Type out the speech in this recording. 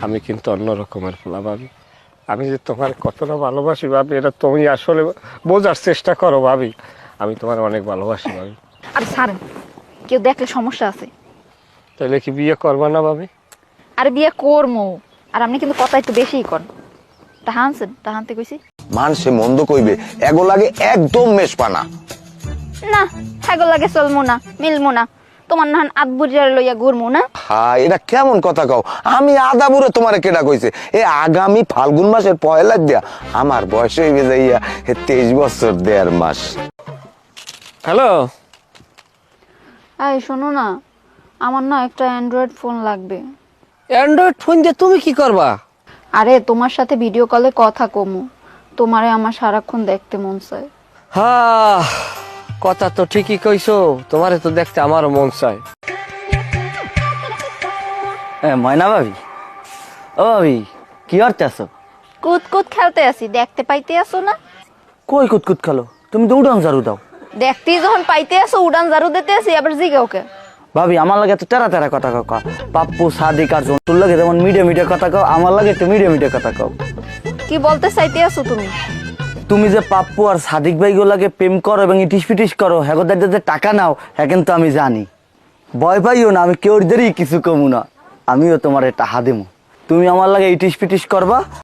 আমি কিন্তু অন্য রকমের পোলা ভাবি। আমি যে তোমার কতটা ভালোবাসি ভাবি, এটা তুমি আসলে বোঝার চেষ্টা করো ভাবি। আমি তোমার অনেক ভালোবাসি ভাবি। আর ছাড়েন, কেউ দেখলে সমস্যা আছে। তাহলে কি বিয়ে করবা না ভাবি? আর বিয়ে করমু, আর আপনি কিন্তু কথা একটু বেশিই কর। তাহানছেন তাহানতে কইছি মানুষে মন্দ কইবে, এগো লাগে একদম মেশপানা। না, হ্যাগো লাগে চলমু না, মিলমু না। তোমার নাহান আদবুরিয়ার লইয়া ঘুরমু না। হ্যাঁ, এটা কেমন কথা কও? আমি আদা বুড়ে তোমারে কেডা কইছে? এ আগামী ফাল্গুন মাসের পয়লা দিয়া আমার বয়স হইবে যাইয়া 23 বছর 1.5 মাস। হ্যালো, এই শোনো না, আমার না একটা অ্যান্ড্রয়েড ফোন লাগবে। অ্যান্ড্রয়েড ফোন দিয়ে তুমি কি করবা? আরে তোমার সাথে ভিডিও কলে কথা কমু, তোমারে আমার সারাক্ষণ দেখতে মন চায়। হ্যাঁ, কথা তো ঠিকই কইছো, তোমারে তো দেখতে আমারও মন চায়। ময়না ভাবি, ও ভাবি কি করতে আসো? কুত কুত খেলতে আসি, দেখতে পাইতে আসো না? কই কুতকুত খালো? তুমি তো উড়ান ঝাড়ু দাও। দেখতেই যখন পাইতে আসো উড়ান ঝাড়ু দিতে আসি, আবার জিগে ওকে। ভাবি আমার লাগে তো তেরা তেরা কথা কও। পাপ্পু সাদিক আর তোর লাগে যেমন মিডিয়া মিডিয়া কথা কও, আমার লাগে একটু মিডিয়া মিডিয়া কথা কও। কি বলতে চাইতে আসো তুমি? তুমি যে পাপ্পু আর সাদিক ভাই গুলাকে প্রেম করো এবং ইটিস পিটিস করো, হ্যাঁ যে টাকা নাও, হ্যাঁ কিন্তু আমি জানি। ভয় পাইও না, আমি কেউ কিছু কমু না। আমিও তোমার টাকা দেবো, তুমি আমার লাগে ইটিস পিটিস করবা।